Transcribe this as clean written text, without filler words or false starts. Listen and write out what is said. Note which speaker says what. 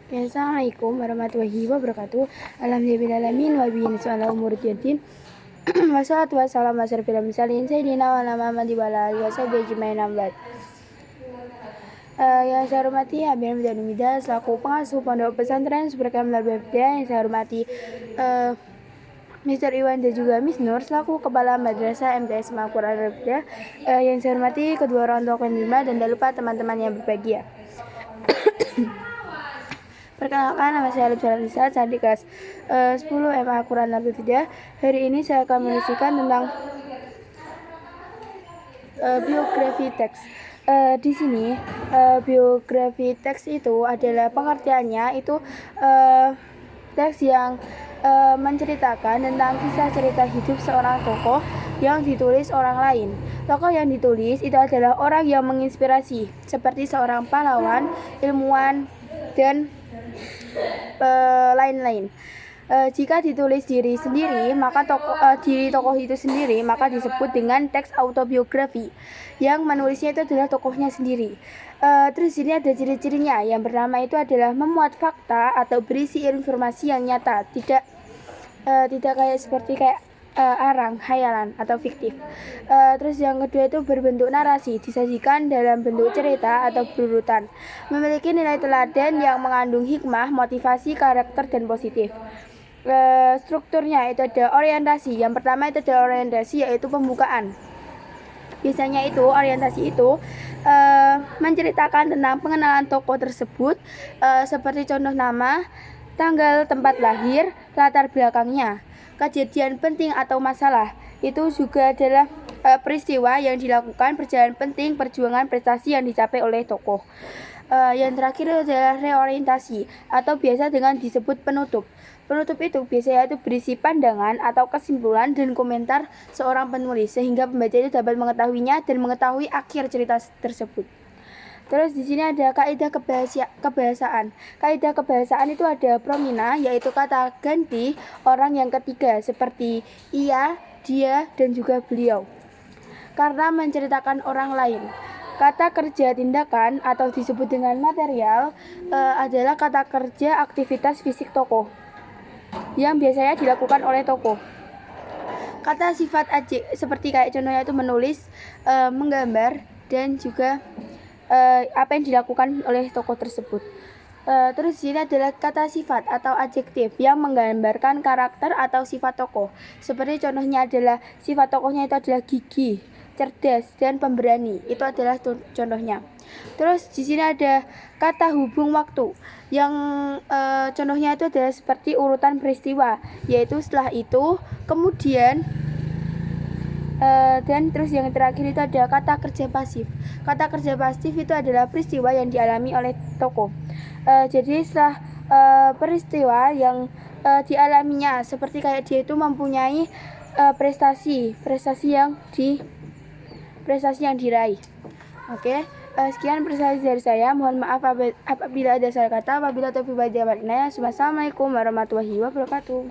Speaker 1: Ya, Assalamualaikum warahmatullahi wabarakatuh. Alhamdulillahirrahmanirrahim. Wabihi nasu'ala umuriddin. Wassalatu wassalamu ala asyrofil mursalin sayyidina wa ala Muhammadin wa ala alihi washabihi ajmain amma ba'd. Yang saya hormati Habib Hamdan Umida selaku pengasuh Pondok Pesantren Super Kamil Al-Bafida. Yang saya hormati Mr. Iwan dan juga Miss Nur selaku Kepala Madrasah MTS Al-Quran Al-Bafida. Yang saya hormati kedua orang tua penerima dan tidak lupa teman-teman yang berbahagia. Perkenalkan, nama saya Alif Salamisa, saya di kelas 10 MA Al-Quran Al-Bafida. Hari ini saya akan menuliskan tentang biografi teks. Di sini biografi teks itu adalah pengertiannya itu teks yang menceritakan tentang kisah cerita hidup seorang tokoh yang ditulis orang lain. Tokoh yang ditulis itu adalah orang yang menginspirasi, seperti seorang pahlawan, ilmuwan, dan lain-lain. Jika ditulis diri sendiri, maka diri tokoh itu sendiri, maka disebut dengan teks autobiografi. Yang menulisnya itu adalah tokohnya sendiri. Terus ini ada ciri-cirinya. Yang pertama itu adalah memuat fakta atau berisi informasi yang nyata, tidak kayak seperti arang, hayalan, atau fiktif. Terus yang kedua itu berbentuk narasi, disajikan dalam bentuk cerita atau berurutan. Memiliki nilai teladan yang mengandung hikmah, motivasi, karakter, dan positif. Strukturnya itu ada orientasi. Yang pertama itu ada orientasi, yaitu pembukaan. Biasanya itu orientasi itu menceritakan tentang pengenalan tokoh tersebut, seperti contoh nama, tanggal, tempat lahir, latar belakangnya, kejadian penting atau masalah. Itu juga adalah peristiwa yang dilakukan, perjalanan penting, perjuangan, prestasi yang dicapai oleh tokoh. Yang terakhir adalah reorientasi atau biasa dengan disebut penutup. Penutup itu biasanya itu berisi pandangan atau kesimpulan dan komentar seorang penulis sehingga pembaca itu dapat mengetahuinya dan mengetahui akhir cerita tersebut. Terus di sini ada kaidah kebahasaan. Kaidah kebahasaan itu ada promina, yaitu kata ganti orang yang ketiga seperti ia, dia, dan juga beliau, karena menceritakan orang lain. Kata kerja tindakan atau disebut dengan material adalah kata kerja aktivitas fisik tokoh yang biasanya dilakukan oleh tokoh. Kata sifat seperti kayak contohnya itu menulis, menggambar, dan juga apa yang dilakukan oleh tokoh tersebut. Terus ini adalah kata sifat atau adjektif yang menggambarkan karakter atau sifat tokoh. Seperti contohnya adalah sifat tokohnya itu adalah gigih, cerdas, dan pemberani. Itu adalah contohnya. Terus di sini ada kata hubung waktu yang contohnya itu adalah seperti urutan peristiwa, yaitu setelah itu, kemudian, dan terus yang terakhir itu ada kata kerja pasif. Kata kerja pasif itu adalah peristiwa yang dialami oleh tokoh. Jadi setelah peristiwa yang dialaminya, seperti kayak dia itu mempunyai prestasi yang diraih. Oke. Sekian presentasi dari saya. Mohon maaf apabila ada salah kata. Apabila taufiq wal hidayah. Wassalamualaikum warahmatullahi wabarakatuh.